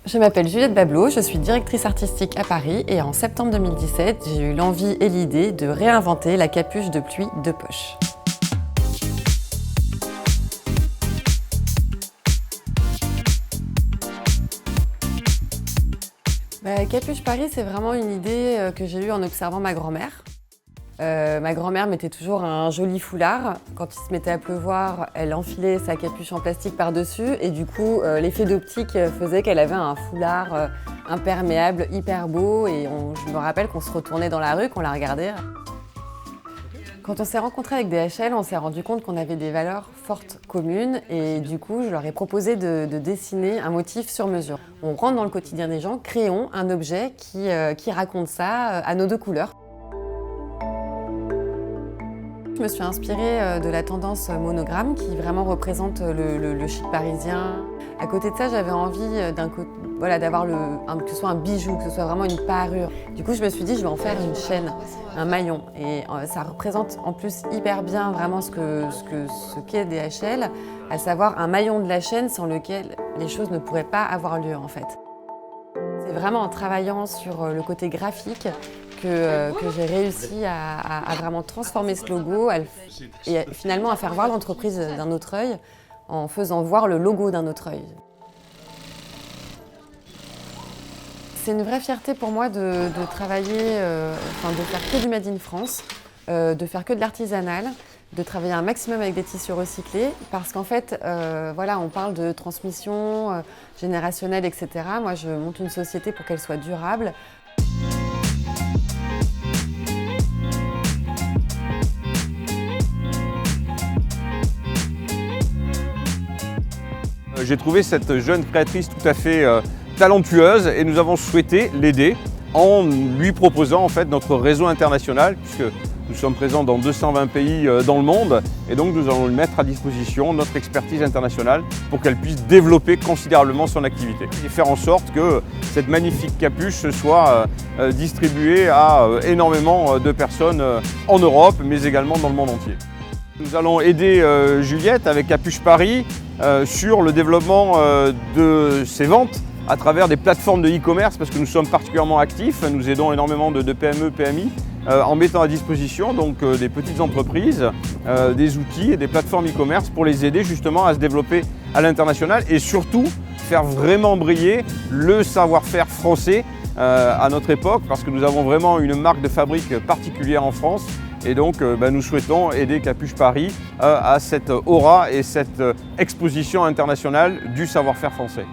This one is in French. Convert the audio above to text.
Je m'appelle Juliette Bablot, je suis directrice artistique à Paris et en septembre 2017, j'ai eu l'envie et l'idée de réinventer la capuche de pluie de poche. Capuche Paris, c'est vraiment une idée que j'ai eue en observant ma grand-mère. Ma grand-mère mettait toujours un joli foulard. Quand il se mettait à pleuvoir, elle enfilait sa capuche en plastique par-dessus et du coup, l'effet d'optique faisait qu'elle avait un foulard imperméable, hyper beau et je me rappelle qu'on se retournait dans la rue, qu'on la regardait. Quand on s'est rencontrés avec DHL, on s'est rendu compte qu'on avait des valeurs fortes communes et du coup, je leur ai proposé de dessiner un motif sur mesure. On rentre dans le quotidien des gens, créons un objet qui raconte ça à nos deux couleurs. Je me suis inspirée de la tendance monogramme qui vraiment représente le chic parisien. À côté de ça, j'avais envie d'avoir que ce soit un bijou, que ce soit vraiment une parure. Du coup, je me suis dit, je vais en faire une chaîne, un maillon. Et ça représente en plus hyper bien vraiment ce qu'est DHL, à savoir un maillon de la chaîne sans lequel les choses ne pourraient pas avoir lieu en fait. C'est vraiment en travaillant sur le côté graphique que j'ai réussi à vraiment transformer ce logo et finalement à faire voir l'entreprise d'un autre œil en faisant voir le logo d'un autre œil. C'est une vraie fierté pour moi de travailler, de faire que du Made in France, de faire que de l'artisanal, de travailler un maximum avec des tissus recyclés parce qu'en fait, on parle de transmission générationnelle, etc. Moi, je monte une société pour qu'elle soit durable. J'ai trouvé cette jeune créatrice tout à fait talentueuse et nous avons souhaité l'aider en lui proposant en fait notre réseau international puisque nous sommes présents dans 220 pays dans le monde et donc nous allons lui mettre à disposition notre expertise internationale pour qu'elle puisse développer considérablement son activité et faire en sorte que cette magnifique capuche soit distribuée à énormément de personnes en Europe mais également dans le monde entier. Nous allons aider Juliette avec Capuche Paris sur le développement de ses ventes à travers des plateformes de e-commerce parce que nous sommes particulièrement actifs. Nous aidons énormément de PME, PMI en mettant à disposition donc, des petites entreprises, des outils et des plateformes e-commerce pour les aider justement à se développer à l'international et surtout faire vraiment briller le savoir-faire français à notre époque parce que nous avons vraiment une marque de fabrique particulière en France. Et donc nous souhaitons aider Capuche Paris à cette aura et cette exposition internationale du savoir-faire français.